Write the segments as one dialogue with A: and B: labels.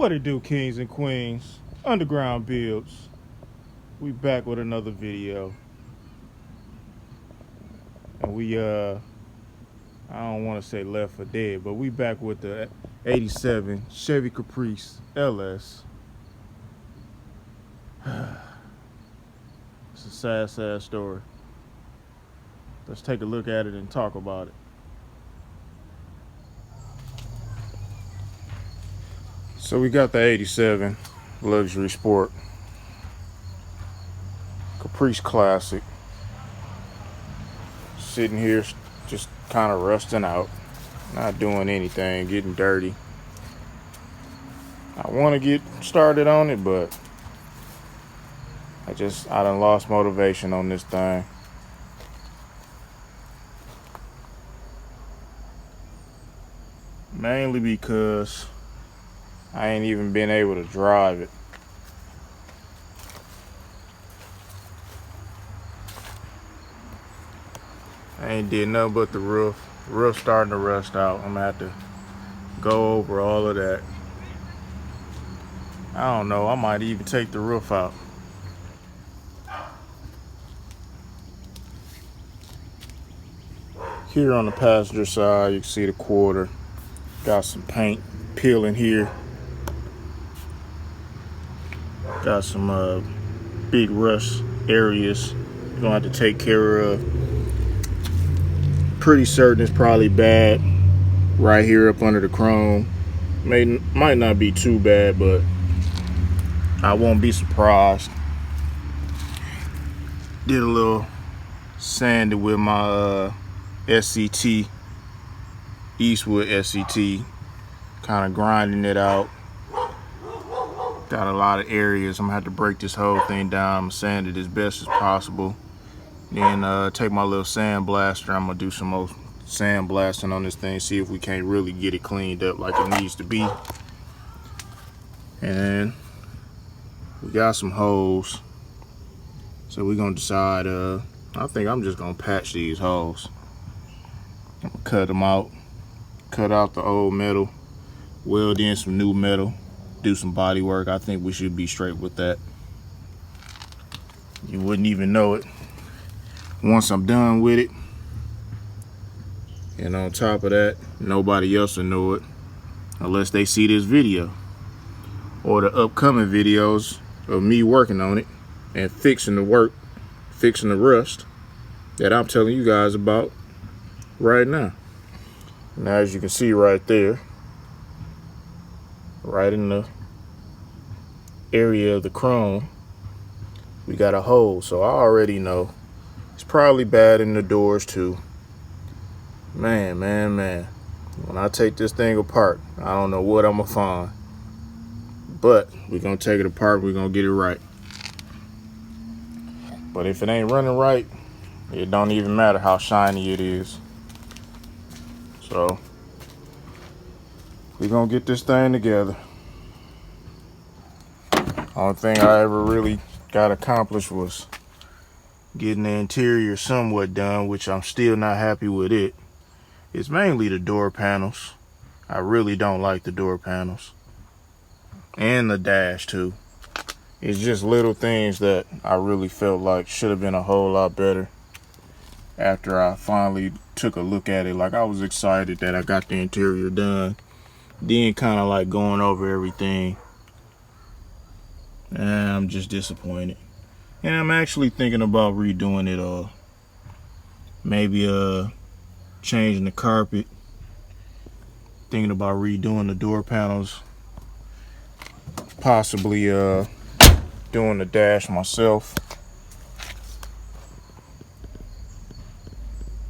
A: What it do, kings and queens? Underground Builds. We back with another video. And I don't want to say left for dead, but we back with the 87 Chevy Caprice LS. It's a sad, sad story. Let's take a look at it and talk about it. So we got the 87 Luxury Sport Caprice Classic sitting here just kind of rusting out, not doing anything, getting dirty. I want to get started on it, but I done lost motivation on this thing. Mainly because I ain't even been able to drive it. I ain't did nothing but the roof. The roof's starting to rust out. I'm gonna have to go over all of that. I don't know, I might even take the roof out. Here on the passenger side, you can see the quarter. Got some paint peeling here. Got some big rust areas you're gonna have to take care of. Pretty certain it's probably bad right here up under the chrome. Might not be too bad, but I won't be surprised. Did a little sanding with my SCT, Eastwood SCT, kind of grinding it out. Got a lot of areas. I'm gonna have to break this whole thing down. I'm gonna sand it as best as possible. Then take my little sand blaster. I'm gonna do some more sand blasting on this thing, see if we can't really get it cleaned up like it needs to be. And we got some holes, so we're gonna decide. I think I'm just gonna patch these holes. I'm gonna cut them out, cut out the old metal, weld in some new metal, do some body work. I think we should be straight with that. You wouldn't even know it once I'm done with it. And on top of that, nobody else will know it unless they see this video or the upcoming videos of me working on it and fixing the rust that I'm telling you guys about right now. Now, as you can see right there, right in the area of the chrome, we got a hole. So I already know it's probably bad in the doors too. Man. When I take this thing apart, I don't know what I'm gonna find. But we're gonna take it apart, we're gonna get it right. But if it ain't running right, it don't even matter how shiny it is. So we're gonna get this thing together. Only thing I ever really got accomplished was getting the interior somewhat done, which I'm still not happy with it. It's mainly the door panels. I really don't like the door panels. And the dash too. It's just little things that I really felt like should have been a whole lot better after I finally took a look at it. Like, I was excited that I got the interior done. Then kind of like going over everything, and I'm just disappointed. And I'm actually thinking about redoing it all. Maybe changing the carpet. Thinking about redoing the door panels. Possibly doing the dash myself.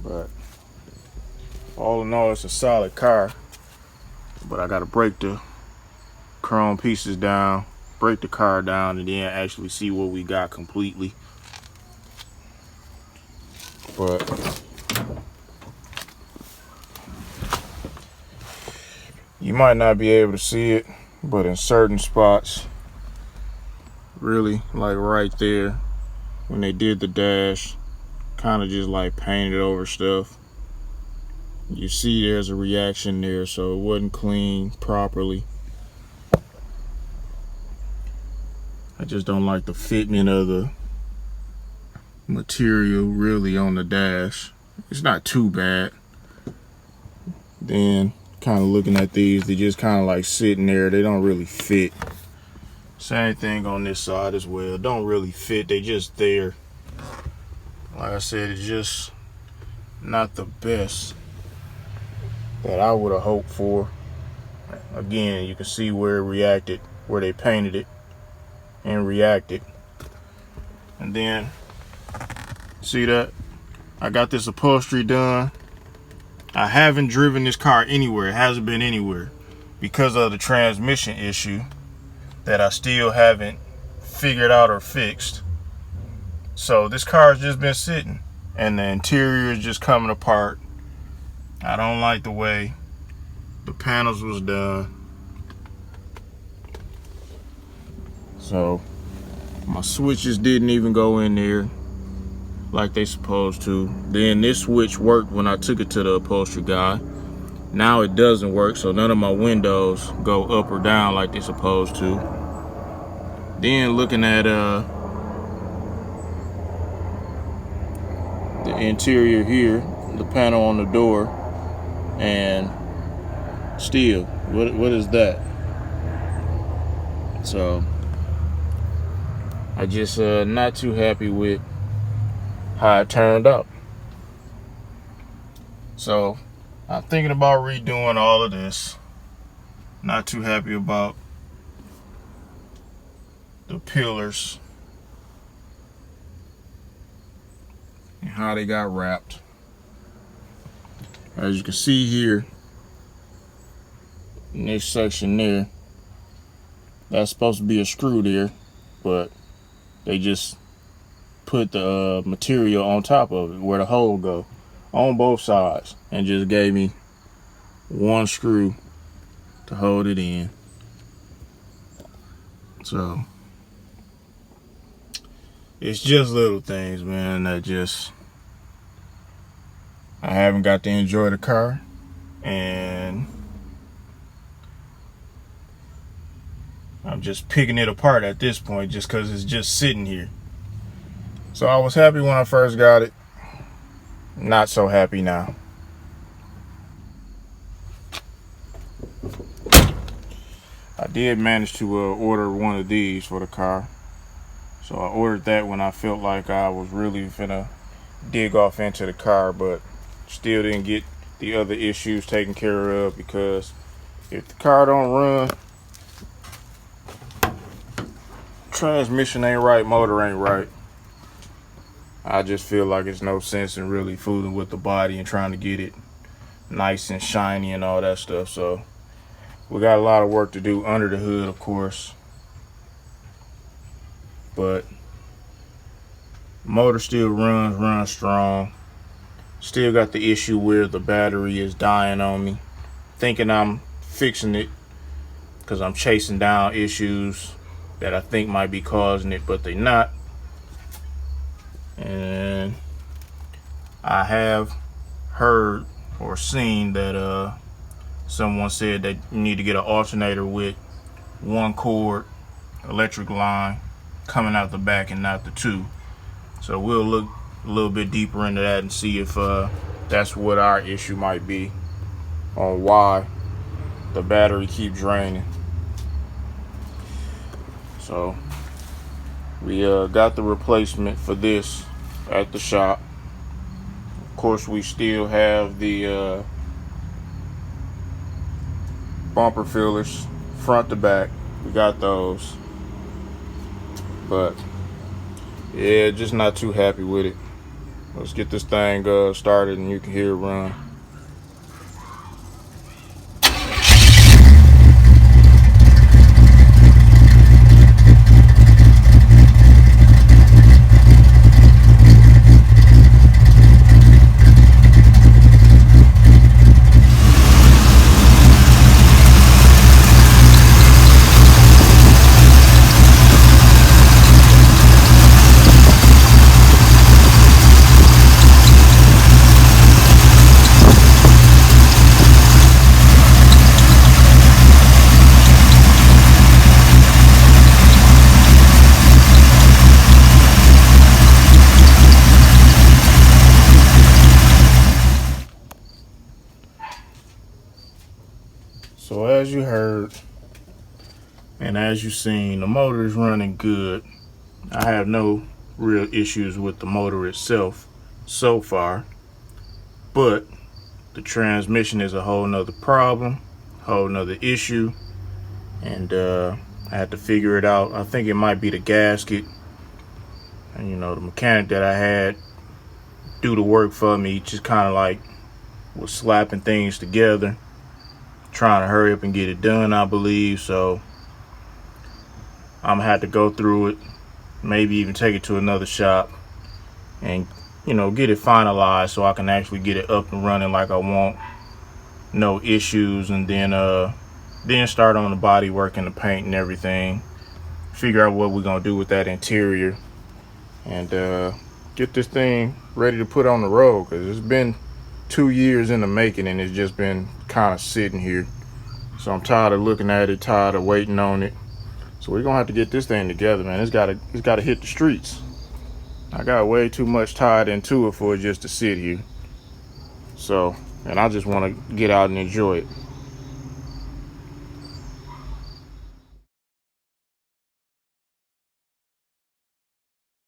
A: But all in all, it's a solid car. But I gotta break the chrome pieces down, break the car down, and then actually see what we got completely. But you might not be able to see it, but in certain spots, really like right there, when they did the dash, kind of just like painted over stuff. You see there's a reaction there, so it wasn't cleaned properly. I just don't like the fitment of the material really on the dash. It's not too bad. Then kind of looking at these, they just kind of like sitting there. They don't really fit. Same thing on this side as well. Don't really fit. They just there. Like I said, it's just not the best that I would have hoped for. Again, you can see where it reacted, where they painted it and reacted. And then, see that? I got this upholstery done. I haven't driven this car anywhere. It hasn't been anywhere because of the transmission issue that I still haven't figured out or fixed. So this car has just been sitting and the interior is just coming apart. I don't like the way the panels was done. So my switches didn't even go in there like they supposed to. Then this switch worked when I took it to the upholstery guy. Now it doesn't work, so none of my windows go up or down like they're supposed to. Then looking at the interior here, the panel on the door, and still, what is that? So I just not too happy with how it turned out. So I'm thinking about redoing all of this. Not too happy about the pillars and how they got wrapped. As you can see here in this section there, that's supposed to be a screw there, but they just put the material on top of it where the hole go on both sides and just gave me one screw to hold it in. So it's just little things, man, that just I haven't got to enjoy the car, and I'm just picking it apart at this point just because it's just sitting here. So I was happy when I first got it. Not so happy now. I did manage to order one of these for the car. So I ordered that when I felt like I was really finna dig off into the car, but still didn't get the other issues taken care of, because if the car don't run, transmission ain't right, motor ain't right, I just feel like it's no sense in really fooling with the body and trying to get it nice and shiny and all that stuff. So we got a lot of work to do under the hood, of course, but motor still runs strong. Still got the issue where the battery is dying on me. Thinking I'm fixing it because I'm chasing down issues that I think might be causing it, but they're not. And I have heard or seen that someone said that you need to get an alternator with one cord electric line coming out the back and not the two. So we'll look a little bit deeper into that and see if that's what our issue might be, on why the battery keep draining. So we got the replacement for this at the shop. Of course, we still have the bumper fillers front to back. We got those, but yeah, just not too happy with it. Let's get this thing started and you can hear it run. as you heard and as you seen, the motor is running good. I have no real issues with the motor itself so far, but the transmission is a whole nother problem, whole nother issue, and I had to figure it out. I think it might be the gasket, and you know, the mechanic that I had do the work for me just kind of like was slapping things together, trying to hurry up and get it done, I believe. So I'm gonna have to go through it, maybe even take it to another shop and, you know, get it finalized so I can actually get it up and running like I want, no issues, and then start on the body work and the paint and everything, figure out what we're gonna do with that interior, and get this thing ready to put on the road, because it's been 2 years in the making and it's just been kind of sitting here. So I'm tired of looking at it, tired of waiting on it. So we're gonna have to get this thing together, man. It's gotta hit the streets. I got way too much tied into it for it just to sit here. So, and I just want to get out and enjoy it.